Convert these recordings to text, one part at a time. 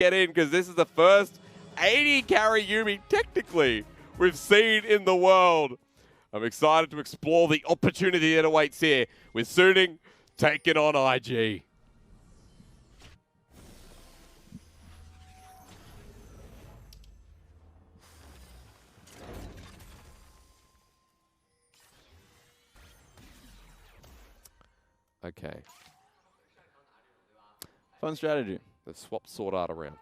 get in because this is the first 80 carry Yumi technically we've seen in the world. I'm excited to explore the opportunity that awaits here with Suning taking on IG. Okay. Fun strategy. They've swapped SwordArt around.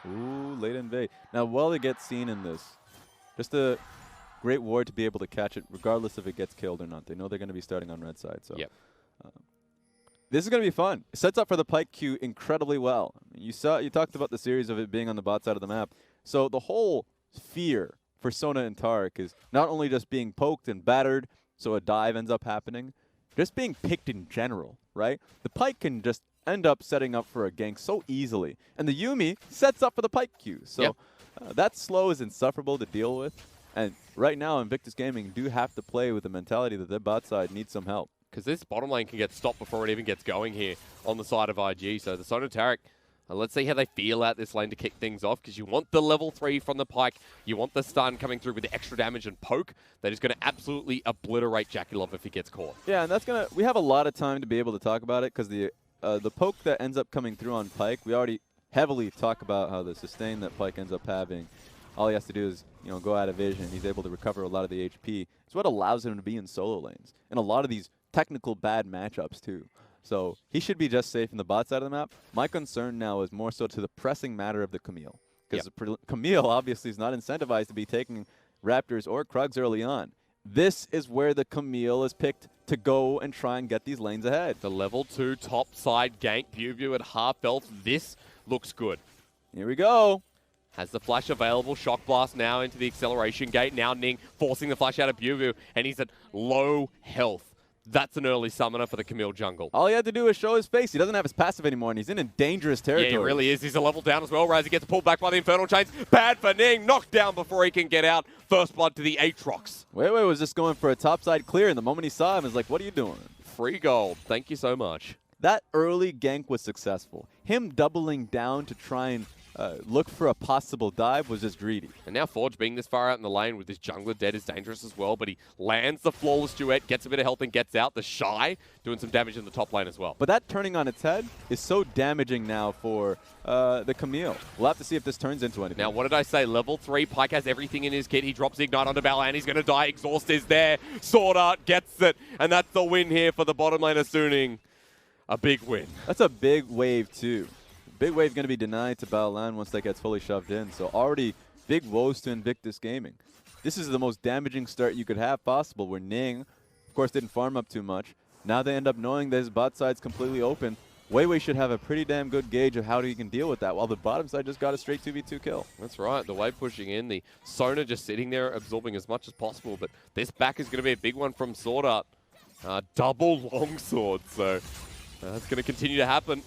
Ooh, late invade. Now, while they get seen in this, just a great ward to be able to catch it, regardless if it gets killed or not. They know they're going to be starting on red side. So, yep. This is going to be fun. It sets up for the Pyke queue incredibly well. You talked about the series of it being on the bot side of the map. So the whole fear for Sona and Taric is not only just being poked and battered, so a dive ends up happening, just being picked in general, right? The Pyke can just end up setting up for a gank so easily. And the Yuumi sets up for the Pyke queue. So yep. That slow is insufferable to deal with. And right now, Invictus Gaming do have to play with the mentality that their bot side needs some help. Because this bottom lane can get stopped before it even gets going here on the side of IG. So the Sona Taric, let's see how they feel out this lane to kick things off, because you want the level 3 from the Pyke. You want the stun coming through with the extra damage and poke that is going to absolutely obliterate JackeyLove if he gets caught. Yeah, and that's going to... We have a lot of time to be able to talk about it, because the poke that ends up coming through on Pyke, we already heavily talk about how the sustain that Pyke ends up having, all he has to do is, go out of vision. He's able to recover a lot of the HP. It's what allows him to be in solo lanes. And a lot of these technical bad matchups too. So he should be just safe in the bot side of the map. My concern now is more so to the pressing matter of the Camille. Because Camille obviously is not incentivized to be taking Raptors or Krugs early on. This is where the Camille is picked to go and try and get these lanes ahead. The level 2 top side gank, Biubiu at half health. This looks good. Here we go. Has the flash available. Shock Blast now into the acceleration gate. Now Ning forcing the flash out of Biubiu, and he's at low health. That's an early summoner for the Camille jungle. All he had to do was show his face. He doesn't have his passive anymore, and he's in dangerous territory. Yeah, he really is. He's a level down as well. Raz, he gets pulled back by the Infernal Chains. Bad for Ning. Knocked down before he can get out. First blood to the Aatrox. Weiwei was just going for a topside clear, and the moment he saw him, he was like, what are you doing? Free gold. Thank you so much. That early gank was successful. Him doubling down to try and look for a possible dive was just greedy. And now Forge being this far out in the lane with his jungler dead is dangerous as well, but he lands the flawless duet, gets a bit of health and gets out. TheShy doing some damage in the top lane as well. But that turning on its head is so damaging now for the Camille. We'll have to see if this turns into anything. Now, what did I say? Level 3, Pyke has everything in his kit. He drops the Ignite onto Baolan. He's going to die. Exhaust is there. SwordArt gets it. And that's the win here for the bottom laner Suning. A big win. That's a big wave, too. Big wave going to be denied to Baolan once that gets fully shoved in. So already big woes to Invictus Gaming. This is the most damaging start you could have possible, where Ning, of course, didn't farm up too much. Now they end up knowing that his bot side's completely open. Weiwei should have a pretty damn good gauge of how he can deal with that, while the bottom side just got a straight 2v2 kill. That's right. The wave pushing in, the Sona just sitting there absorbing as much as possible. But this back is going to be a big one from SwordArt. Double longsword, so that's going to continue to happen.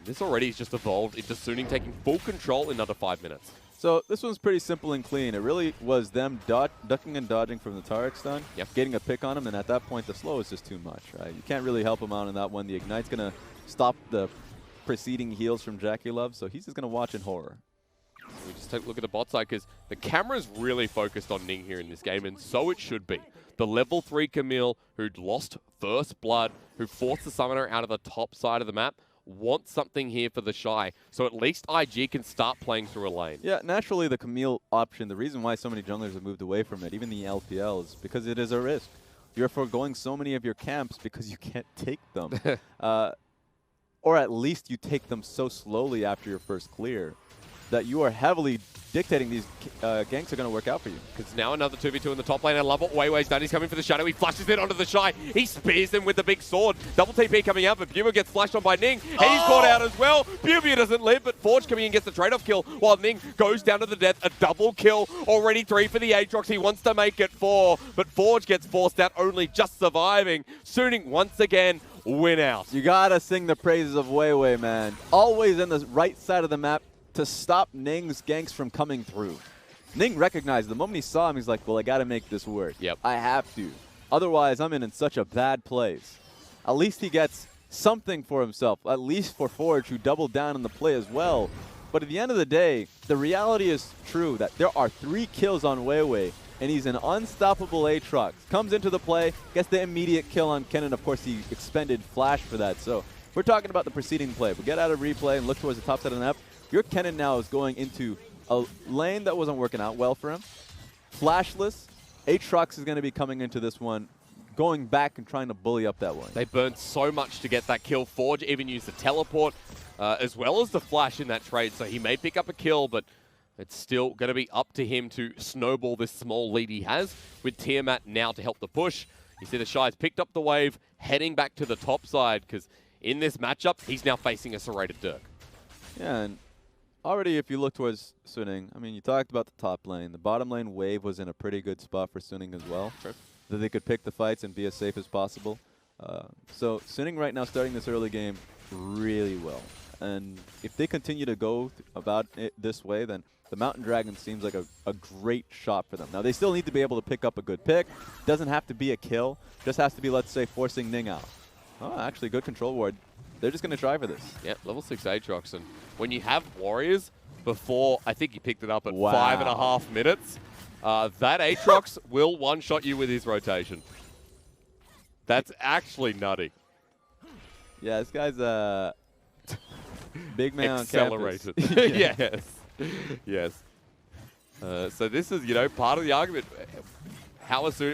This already has just evolved into Suning taking full control in under 5 minutes. So this one's pretty simple and clean. It really was them ducking and dodging from the Taric stun, getting a pick on him, and at that point the slow is just too much, right? You can't really help him out on that one. The Ignite's going to stop the preceding heals from JackeyLove, so he's just going to watch in horror. We just take a look at the bot side, because the camera's really focused on Ning here in this game, and so it should be. The level 3 Camille, who'd lost first blood, who forced the summoner out of the top side of the map, wants something here for TheShy, so at least IG can start playing through a lane. Yeah, naturally the Camille option, the reason why so many junglers have moved away from it, even the LPL, is because it is a risk. You're foregoing so many of your camps because you can't take them. Or at least you take them so slowly after your first clear that you are heavily dictating these ganks are going to work out for you. Because now another 2v2 in the top lane. I love what Weiwei's done. He's coming for the shadow. He flashes it onto TheShy. He spears him with the big sword. Double TP coming out, but Biubiu gets flashed on by Ning. He's caught out as well. Biubiu doesn't live, but Forge coming in gets the trade-off kill while Ning goes down to the death. A double kill. Already 3 for the Aatrox. He wants to make it 4, but Forge gets forced out, only just surviving. Suning once again win out. You gotta sing the praises of Weiwei, man. Always in the right side of the map to stop Ning's ganks from coming through. Ning recognized the moment he saw him, he's like, well, I gotta make this work. Yep. I have to. Otherwise, I'm in such a bad place. At least he gets something for himself, at least for Forge, who doubled down on the play as well. But at the end of the day, the reality is true that there are 3 kills on Weiwei, and he's an unstoppable Aatrox. Comes into the play, gets the immediate kill on Kennen. Of course, he expended Flash for that. So we're talking about the preceding play. But get out of replay and look towards the top side of the map. Your Kennen now is going into a lane that wasn't working out well for him. Flashless. Aatrox is going to be coming into this one, going back and trying to bully up that lane. They burned so much to get that kill. Forge even used the teleport as well as the flash in that trade, so he may pick up a kill, but it's still going to be up to him to snowball this small lead he has, with Tiamat now to help the push. You see TheShy's picked up the wave, heading back to the top side, because in this matchup, he's now facing a serrated Dirk. Yeah, and already if you look towards Suning, I mean, you talked about the top lane. The bottom lane wave was in a pretty good spot for Suning as well. Sure. That they could pick the fights and be as safe as possible. So Suning right now starting this early game really well. And if they continue to go about it this way, then the Mountain Dragon seems like a great shot for them. Now, they still need to be able to pick up a good pick. Doesn't have to be a kill. Just has to be, let's say, forcing Ning out. Oh, actually, good control ward. They're just going to try for this. Yeah, level 6 Aatrox. And when you have Warriors before, I think he picked it up at 5.5 minutes, that Aatrox will one-shot you with his rotation. That's actually nutty. Yeah, this guy's big man accelerated. On campus. Yes. Yes. So this is, you know, part of the argument.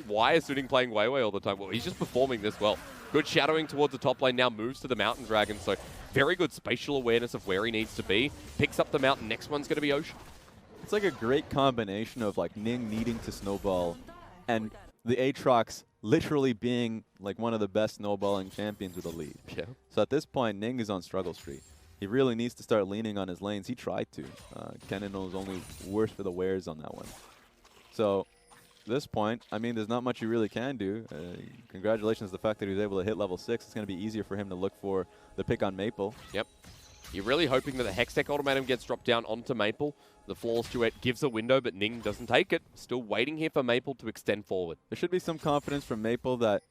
Why is Suning playing Weiwei all the time? Well, he's just performing this well. Good shadowing towards the top lane, now moves to the Mountain Dragon, so very good spatial awareness of where he needs to be. Picks up the mountain, next one's going to be Ocean. It's like a great combination of like Ning needing to snowball and the Aatrox literally being like one of the best snowballing champions with a lead. Yeah. So at this point, Ning is on struggle street. He really needs to start leaning on his lanes. He tried to. Kennen was only worse for the wares on that one. So at this point, I mean, there's not much you really can do. Congratulations to the fact that he was able to hit level 6. It's going to be easier for him to look for the pick on Maple. Yep. You're really hoping that the Hextech ultimatum gets dropped down onto Maple. The Flawless Duet gives a window, but Ning doesn't take it. Still waiting here for Maple to extend forward. There should be some confidence from Maple that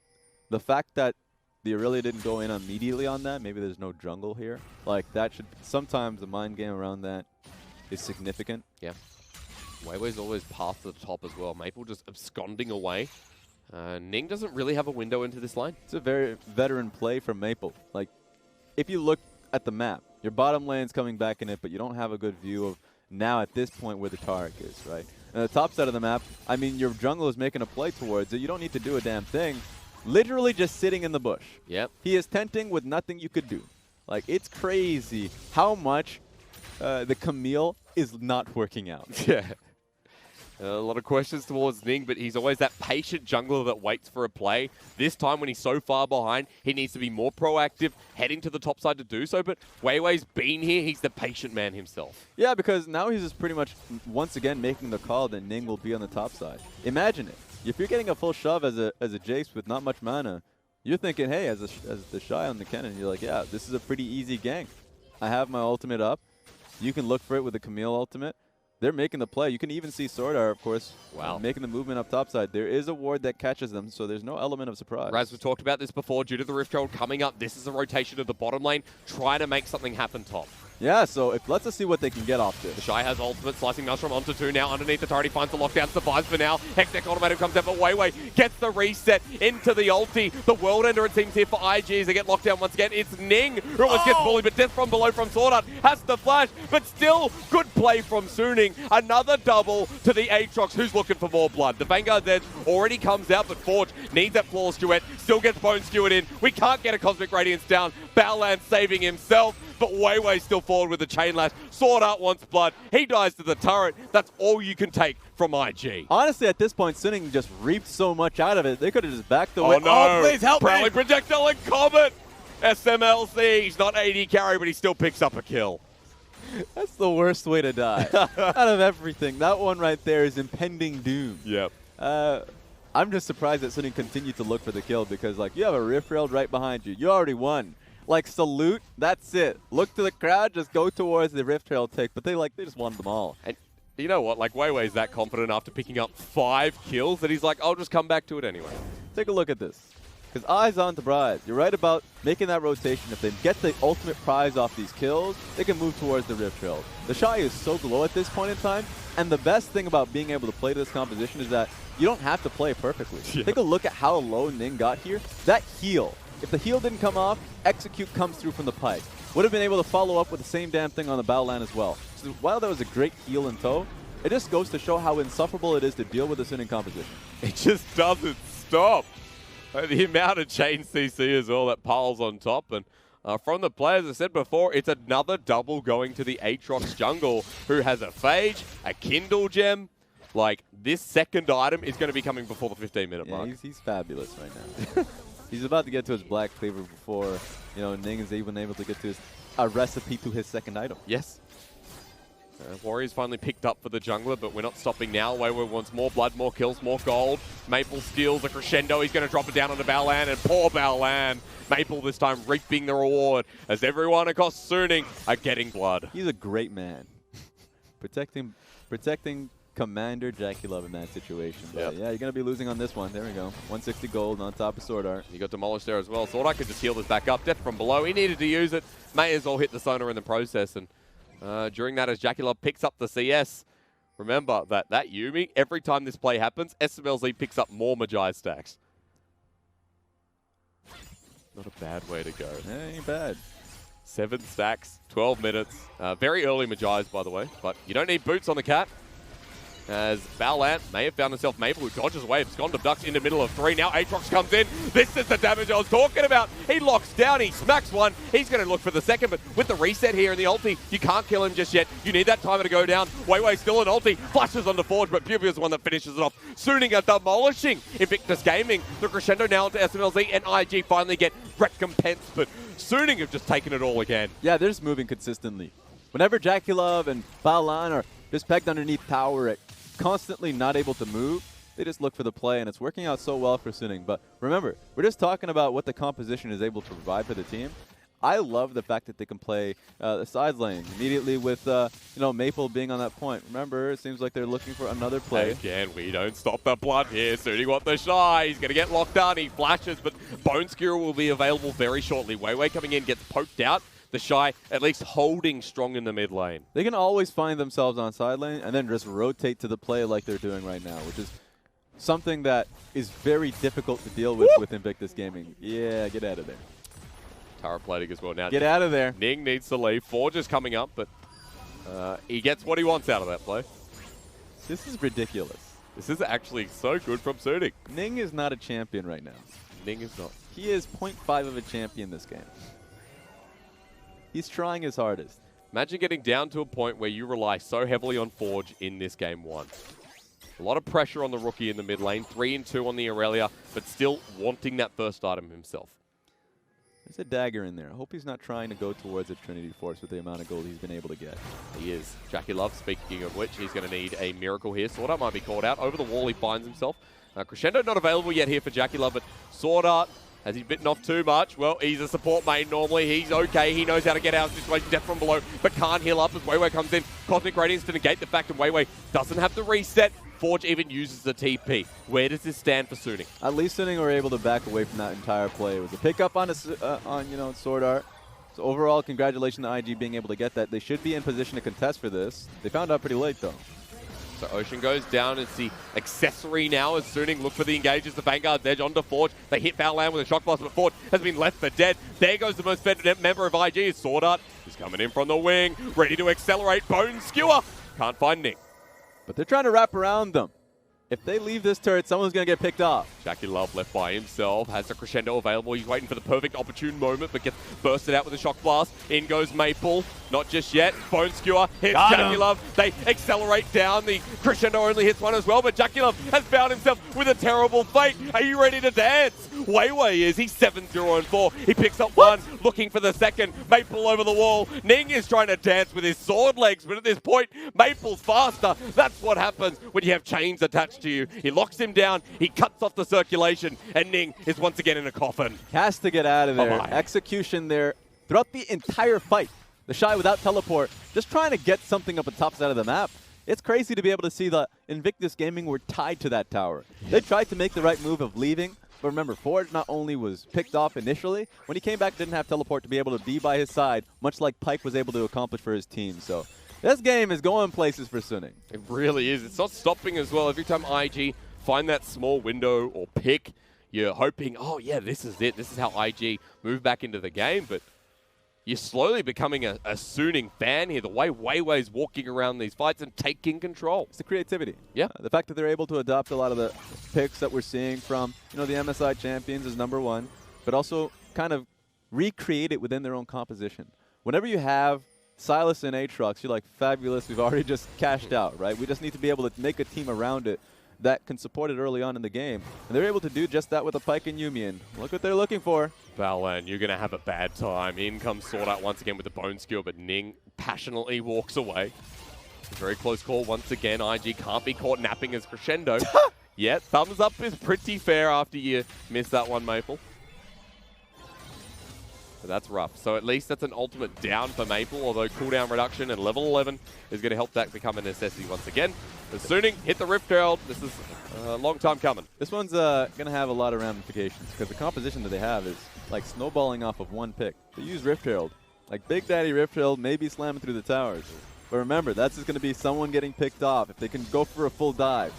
the fact that the Aurelia didn't go in immediately on that, maybe there's no jungle here. Like, that should, sometimes the mind game around that is significant. Yeah. Weiwei's always path to the top as well. Maple just absconding away. Ning doesn't really have a window into this lane. It's a very veteran play from Maple. Like, if you look at the map, your bottom lane's coming back in it, but you don't have a good view of now at this point where the Tarek is, right? And the top side of the map, I mean, your jungle is making a play towards it. You don't need to do a damn thing. Literally just sitting in the bush. Yep. He is tenting with nothing you could do. Like, it's crazy how much the Camille is not working out. Yeah. A lot of questions towards Ning, but he's always that patient jungler that waits for a play. This time, when he's so far behind, he needs to be more proactive, heading to the top side to do so. But Weiwei's been here. He's the patient man himself. Yeah, because now he's just pretty much, once again, making the call that Ning will be on the top side. Imagine it. If you're getting a full shove as a Jace with not much mana, you're thinking, hey, as TheShy on the Kennen, you're like, yeah, this is a pretty easy gank. I have my ultimate up. You can look for it with the Camille ultimate. They're making the play. You can even see SwordArt, of course, making the movement up topside. There is a ward that catches them, so there's no element of surprise. Raz, we've talked about this before. Due to the Rift Herald coming up, this is a rotation of the bottom lane, trying to make something happen top. Yeah, so let's just see what they can get off this. TheShy has ultimate, slicing Maelstrom onto 2 now. Underneath the turret, he finds the lockdown, survives for now. Hextech automatic comes out, but Weiwei gets the reset into the ulti. The World Ender, it seems, here for IG as they get locked down once again. It's Ning who almost gets bullied, but death from below from SwordArt has the flash, but still good play from Suning. Another double to the Aatrox, who's looking for more blood. The Vanguard's edge already comes out, but Forge needs that flawless duet, still gets bone skewered in. We can't get a Cosmic Radiance down. Baolan saving himself, but Weiwei still forward with the chain lash. SwordArt wants blood. He dies to the turret. That's all you can take from IG. Honestly, at this point, Suning just reaped so much out of it. They could have just backed away. Oh, no. Oh, please help Prowling me. projectile and Comet. Smlz. He's not AD carry, but he still picks up a kill. That's the worst way to die. Out of everything, that one right there is impending doom. Yep. I'm just surprised that Suning continued to look for the kill because, like, you have a Rift Railed right behind you. You already won. Like, salute, that's it. Look to the crowd, just go towards the Rift Rail take. But they just won them all. And you know what? Like, Weiwei's that confident after picking up 5 kills that he's like, I'll just come back to it anyway. Take a look at this. Because eyes on the prize. You're right about making that rotation. If they get the ultimate prize off these kills, they can move towards the Rift Rail. TheShy is so low at this point in time. And the best thing about being able to play this composition is that you don't have to play perfectly. Yeah. Take a look at how low Ning got here. That heal. If the heal didn't come off, execute comes through from the Pyke. Would have been able to follow up with the same damn thing on the Baolan as well. So while that was a great heal in tow, it just goes to show how insufferable it is to deal with the Suning composition. It just doesn't stop. The amount of chain CC as well that piles on top. And from the players, as I said before, it's another double going to the Aatrox jungle, who has a Phage, a Kindle Gem. Like, this second item is going to be coming before the 15-minute mark. He's fabulous right now. He's about to get to his Black Cleaver before, Ning is even able to get to a recipe to his second item. Yes. Warriors finally picked up for the jungler, but we're not stopping now. Weiwei wants more blood, more kills, more gold. Maple steals a crescendo. He's going to drop it down onto Baolan, and poor Baolan. Maple this time reaping the reward as everyone across Suning are getting blood. He's a great man. protecting Commander JackeyLove in that situation. But yeah, you're going to be losing on this one. There we go. 160 gold on top of SwordArt. He got demolished there as well. SwordArt could just heal this back up. Death from below. He needed to use it. May as well hit the sonar in the process. And during that, as JackeyLove picks up the CS, remember that Yuumi, every time this play happens, Smlz picks up more Magi stacks. Not a bad way to go. Yeah, ain't bad. 7 stacks, 12 minutes. Very early Magi's, by the way, but you don't need boots on the cat. As Baolan may have found himself Maple, who dodges away, abscond abducts in the middle of 3. Now Aatrox comes in. This is the damage I was talking about. He locks down, he smacks one. He's going to look for the second, but with the reset here in the ulti, you can't kill him just yet. You need that timer to go down. Weiwei still an ulti, flashes onto Forge, but Biubiu is the one that finishes it off. Suning are demolishing Invictus Gaming. The crescendo now onto Smlz, and IG finally get recompense, but Suning have just taken it all again. Yeah, they're just moving consistently. Whenever JackeyLove and Baolan are just pegged underneath tower, constantly not able to move, they just look for the play, and it's working out so well for Suning. But remember, we're just talking about what the composition is able to provide for the team. I love the fact that they can play the side lane immediately with Maple being on that point. Remember, it seems like they're looking for another play. Again, we don't stop the blood here. Suning want TheShy. He's going to get locked down. He flashes, but Bone Skewer will be available very shortly. Weiwei coming in, gets poked out. TheShy at least holding strong in the mid lane. They can always find themselves on side lane and then just rotate to the play like they're doing right now, which is something that is very difficult to deal with Invictus Gaming. Yeah, get out of there. Tara plating as well now. Get out of there. Ning needs to leave. Forge is coming up, but he gets what he wants out of that play. This is ridiculous. This is actually so good from Suning. Ning is not a champion right now. Ning is not. He is 0.5 of a champion this game. He's trying his hardest. Imagine getting down to a point where you rely so heavily on Forge in this game 1. A lot of pressure on the rookie in the mid lane, 3 and 2 on the Aurelia, but still wanting that first item himself. There's a dagger in there. I hope he's not trying to go towards a Trinity Force with the amount of gold he's been able to get. He is. JackeyLove, speaking of which, he's going to need a miracle here. SwordArt might be called out. Over the wall he finds himself. Crescendo not available yet here for JackeyLove, but SwordArt, has he bitten off too much? Well, he's a support main normally. He's okay. He knows how to get out of this situation. Death from below, but can't heal up as Weiwei comes in. Cosmic Radiance to negate the fact that Weiwei doesn't have the reset. Forge even uses the TP. Where does this stand for Suning? At least Suning were able to back away from that entire play. It was a pickup on SwordArt. So overall, congratulations to IG being able to get that. They should be in position to contest for this. They found out pretty late though. So Ocean goes down. It's the accessory now as Suning look for the engages. The Vanguard's edge onto Forge. They hit Baolan with a shock blast, but Forge has been left for dead. There goes the most fed member of IG. SwordArt is coming in from the wing, ready to accelerate. Bone Skewer. Can't find Ning. But they're trying to wrap around them. If they leave this turret, someone's going to get picked off. JackeyLove left by himself, has a crescendo available. He's waiting for the perfect opportune moment, but gets bursted out with a shock blast. In goes Maple. Not just yet. Bone Skewer hits JackeyLove. They accelerate down. The crescendo only hits one as well, but JackeyLove has found himself with a terrible fate. Are you ready to dance? Weiwei is. He's 7-0-4. He picks up one, looking for the second. Maple over the wall. Ning is trying to dance with his sword legs, but at this point, Maple's faster. That's what happens when you have chains attached to you. He locks him down. He cuts off the circulation. And Ning is once again in a coffin. Has to get out of there. Bye-bye. Execution there throughout the entire fight. TheShy without teleport, just trying to get something up the top side of the map. It's crazy to be able to see the Invictus Gaming were tied to that tower. They tried to make the right move of leaving, but remember, Forge not only was picked off initially, when he came back didn't have teleport to be able to be by his side, much like Pyke was able to accomplish for his team. So this game is going places for Suning. It really is. It's not stopping as well. Every time IG find that small window or pick, you're hoping, oh yeah, this is it. This is how IG move back into the game. But you're slowly becoming a Suning fan here. The way Weiwei's walking around these fights and taking control. It's the creativity. Yeah. The fact that they're able to adopt a lot of the picks that we're seeing from, the MSI champions is number one, but also kind of recreate it within their own composition. Whenever you have Sylas and Aatrox, you're like, fabulous, we've already just cashed out, right? We just need to be able to make a team around it that can support it early on in the game. And they're able to do just that with a Pyke and Yuumi, and look what they're looking for. Baolan, you're going to have a bad time. In comes SwordArt once again with the bone skill, but Ning passionately walks away. A very close call once again. IG can't be caught napping as Crescendo. Yeah, thumbs up is pretty fair after you miss that one, Maple. But that's rough. So at least that's an ultimate down for Maple, although cooldown reduction and level 11 is going to help that become a necessity once again. As Suning hit the Rift Herald, this is a long time coming. This one's going to have a lot of ramifications because the composition that they have is like snowballing off of one pick. They use Rift Herald. Like Big Daddy Rift Herald maybe slamming through the towers. But remember, that's just going to be someone getting picked off if they can go for a full dive.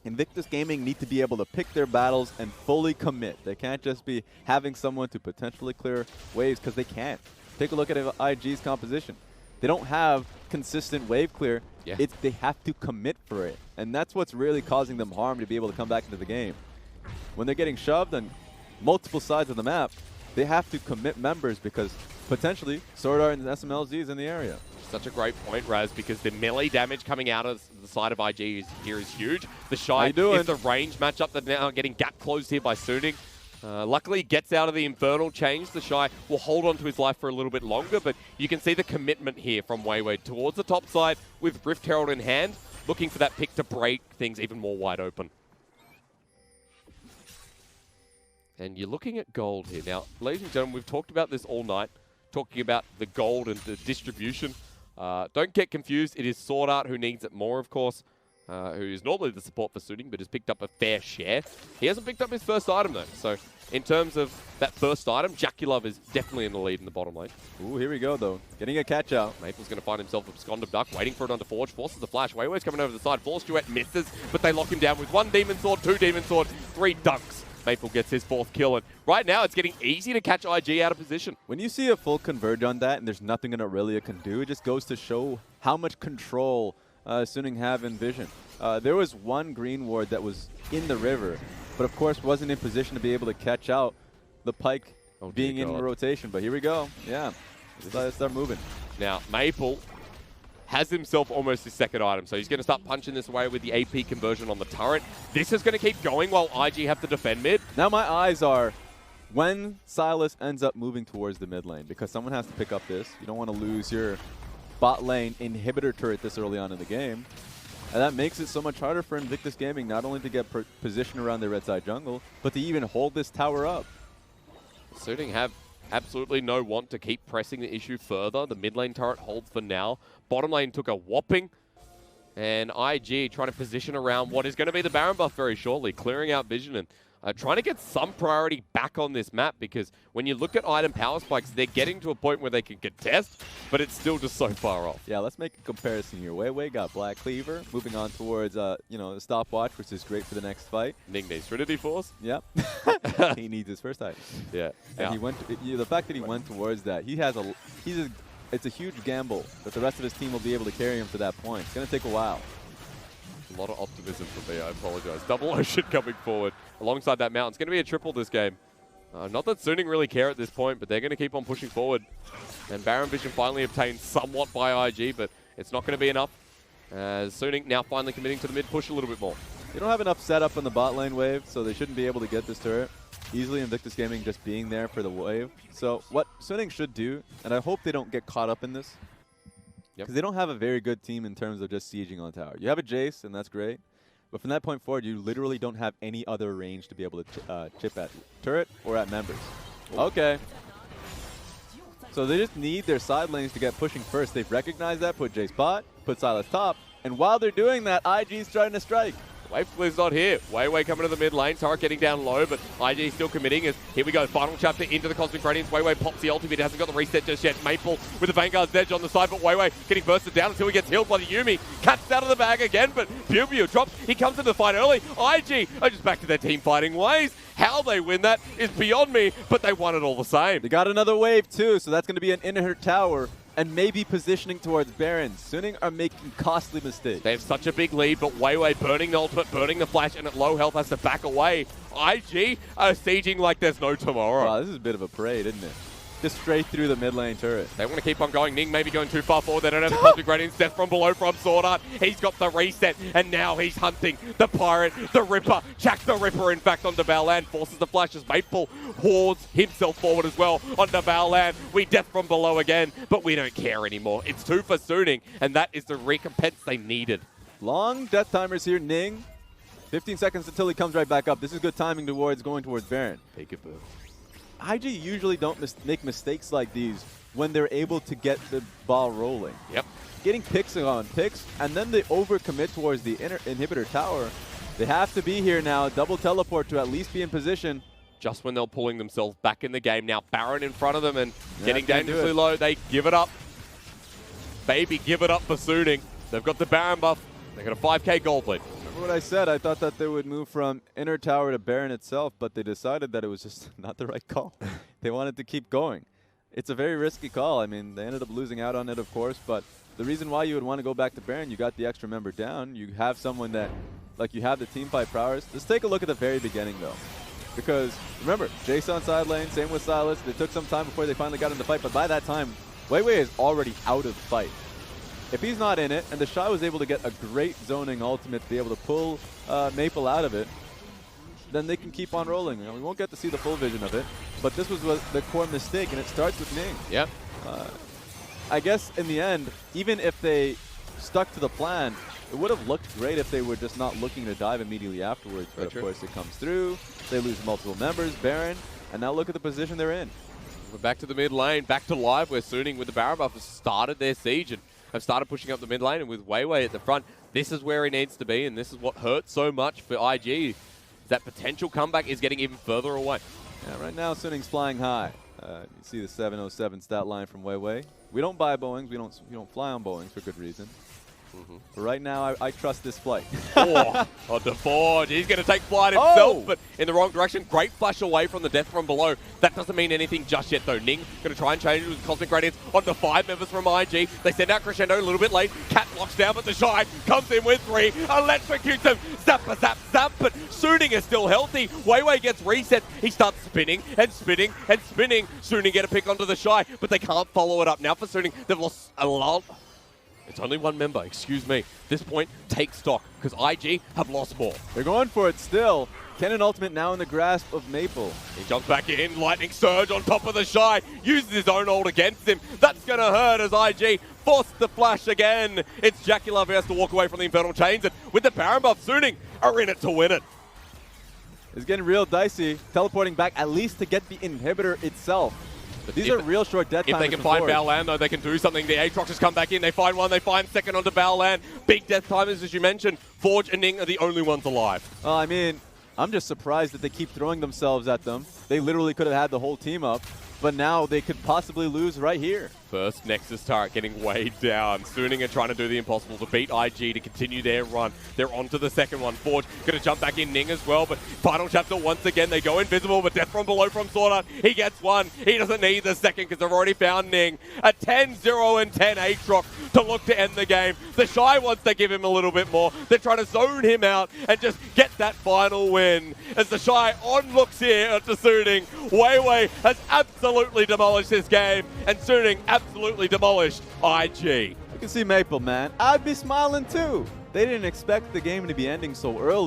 Invictus Gaming need to be able to pick their battles and fully commit. They can't just be having someone to potentially clear waves because they can't. Take a look at IG's composition. They don't have consistent wave clear. Yeah. They have to commit for it. And that's what's really causing them harm to be able to come back into the game. When they're getting shoved on multiple sides of the map, they have to commit members because potentially SwordArt and Smlz is in the area. Such a great point, Raz, because the melee damage coming out of the side of IG here is huge. TheShy is the range matchup that now getting gap closed here by Suning. Luckily, he gets out of the Infernal Change. TheShy will hold on to his life for a little bit longer, but you can see the commitment here from Weiwei towards the top side with Rift Herald in hand, looking for that pick to break things even more wide open. And you're looking at gold here. Now, ladies and gentlemen, we've talked about this all night, talking about the gold and the distribution. Don't get confused. It is SwordArt who needs it more, of course, who is normally the support for Suning, but has picked up a fair share. He hasn't picked up his first item, though. So in terms of that first item, JackeyLove is definitely in the lead in the bottom lane. Ooh, here we go, though. Getting a catch out. Maple's going to find himself absconded duck, waiting for it onto Forge. Forces the flash. Weiwei's coming over the side. Force Duet misses, but they lock him down with 1 Demon Sword, 2 Demon Sword, 3 dunks. Maple gets his 4th kill, and right now it's getting easy to catch IG out of position. When you see a full converge on that and there's nothing an Aurelia can do, it just goes to show how much control Suning have in vision. There was one green ward that was in the river, but of course wasn't in position to be able to catch out the Pyke being in rotation. But here we go. Yeah, let's start moving. Now, Maple has himself almost his 2nd item, so he's going to start punching this away with the AP conversion on the turret. This is going to keep going while IG have to defend mid. Now my eyes are when Sylas ends up moving towards the mid lane, because someone has to pick up this. You don't want to lose your bot lane inhibitor turret this early on in the game. And that makes it so much harder for Invictus Gaming not only to get position around their red side jungle, but to even hold this tower up. Suning have absolutely no want to keep pressing the issue further. The mid lane turret holds for now. Bottom lane took a whopping. And IG trying to position around what is going to be the Baron buff very shortly, clearing out vision and trying to get some priority back on this map, because when you look at item power spikes, they're getting to a point where they can contest, but it's still just so far off. Yeah, let's make a comparison here. Weiwei got Black Cleaver, moving on towards the stopwatch, which is great for the next fight. Ning needs Trinity Force. Yep. He needs his first item. Yeah. And he went. The fact that he went towards that, it's a huge gamble that the rest of his team will be able to carry him to that point. It's going to take a while. A lot of optimism from me, I apologize. Double Ocean coming forward alongside that mountain. It's going to be a triple this game. Not that Suning really care at this point, but they're going to keep on pushing forward. And Baron Vision finally obtained somewhat by IG, but it's not going to be enough. As Suning now finally committing to the mid push a little bit more. They don't have enough setup on the bot lane wave, so they shouldn't be able to get this turret. Easily Invictus Gaming just being there for the wave. So what Suning should do, and I hope they don't get caught up in this, because they don't have a very good team in terms of just sieging on tower. You have a Jace, and that's great. But from that point forward, you literally don't have any other range to be able to chip at turret or at members. Okay. So they just need their side lanes to get pushing first. They've recognized that, put Jace bot, put Silas top, and while they're doing that, IG's trying to strike. Weiwei's not here. Weiwei coming to the mid lane. Turret getting down low, but IG still committing. As here we go. Final chapter into the Cosmic Radiance. Weiwei pops the ultimate. Hasn't got the reset just yet. Maple with the Vanguard's edge on the side, but Weiwei getting bursted down until he gets healed by the Yuumi. Cuts out of the bag again, but Biubiu drops. He comes into the fight early. IG are just back to their team fighting ways. How they win that is beyond me, but they won it all the same. They got another wave too, so that's going to be an inner tower. And maybe positioning towards Baron. Suning are making costly mistakes. They have such a big lead, but Weiwei burning the ultimate, burning the flash, and at low health has to back away. IG are sieging like there's no tomorrow. Wow, this is a bit of a parade, isn't it? Just straight through the mid lane turret. They want to keep on going. Ning maybe going too far forward. They don't have the Cosmic Radiance. Death from below from SwordArt. He's got the reset, and now he's hunting the Pirate, the Ripper. Jack the Ripper, in fact, onto Baolan. Forces the flash as Maple hoards himself forward as well onto Baolan. We death from below again, but we don't care anymore. It's 2 for Suning, and that is the recompense they needed. Long death timers here, Ning. 15 seconds until he comes right back up. This is good timing towards going towards Baron. Peekaboo. IG usually don't make mistakes like these when they're able to get the ball rolling. Yep. Getting picks on picks, and then they overcommit towards the inhibitor tower. They have to be here now, double teleport to at least be in position. Just when they're pulling themselves back in the game. Now Baron in front of them and getting dangerously low. They give it up. Baby, give it up for Suning. They've got the Baron buff. They got a 5k gold lead. Remember what I said? I thought that they would move from inner tower to Baron itself, but they decided that it was just not the right call. They wanted to keep going. It's a very risky call. I mean, they ended up losing out on it, of course, but the reason why you would want to go back to Baron, you got the extra member down. You have someone that, like, you have the team fight prowess. Let's take a look at the very beginning, though. Because, remember, Jace on side lane, same with Silas. They took some time before they finally got in the fight, but by that time, Weiwei is already out of fight. If he's not in it, and TheShy was able to get a great zoning ultimate to be able to pull Maple out of it, then they can keep on rolling. You know, we won't get to see the full vision of it, but this was the core mistake, and it starts with Ning. Yep. I guess in the end, even if they stuck to the plan, it would have looked great if they were just not looking to dive immediately afterwards. But of course, it comes through. They lose multiple members, Baron, and now look at the position they're in. We're back to the mid lane, back to live, where Suning with the Baron buff has started their siege and have started pushing up the mid lane, and with Weiwei at the front, this is where he needs to be, and this is what hurts so much for IG. That potential comeback is getting even further away. Yeah, right now, Suning's flying high. You see the 707 stat line from Weiwei. We don't buy Boeings. We don't fly on Boeings for good reason. But right now, I trust this flight. On the board. He's going to take flight himself, but in the wrong direction. Great flash away from the death from below. That doesn't mean anything just yet, though. Ning going to try and change it with Cosmic Radiance onto 5 members from IG. They send out Crescendo a little bit late. Cat locks down, but TheShy comes in with 3. Electrocutes him. Zap, zap, zap. But Suning is still healthy. Weiwei gets reset. He starts spinning and spinning and spinning. Suning get a pick onto TheShy, but they can't follow it up. Now for Suning, they've lost a lot. It's only 1 member, excuse me. This point, take stock, because IG have lost more. They're going for it still. Cannon ultimate now in the grasp of Maple. He jumps back in, lightning surge on top of TheShy, uses his own ult against him. That's going to hurt as IG forced the flash again. It's JackeyLove who has to walk away from the Infernal Chains, and with the Baron buff, Suning are in it to win it. It's getting real dicey, teleporting back at least to get the inhibitor itself. These are real short death timers. If they can find Baolan, though, they can do something. The Aatroxers come back in. They find one. They find second onto Baolan. Big death timers, as you mentioned. Forge and Ning are the only ones alive. I mean, I'm just surprised that they keep throwing themselves at them. They literally could have had the whole team up, but now they could possibly lose right here. First Nexus turret getting weighed down. Suning are trying to do the impossible to beat IG to continue their run. They're on to the second one. Forge going to jump back in Ning as well, but final chapter once again. They go invisible, but death from below from SwordArt. He gets 1. He doesn't need the second because they've already found Ning. A 10-0 and 10 Aatrox to look to end the game. TheShy wants to give him a little bit more. They're trying to zone him out and just get that final win. As TheShy on looks here to Suning. Weiwei has absolutely demolished this game, and Suning absolutely demolished IG. You can see Maple, man. I'd be smiling too. They didn't expect the game to be ending so early.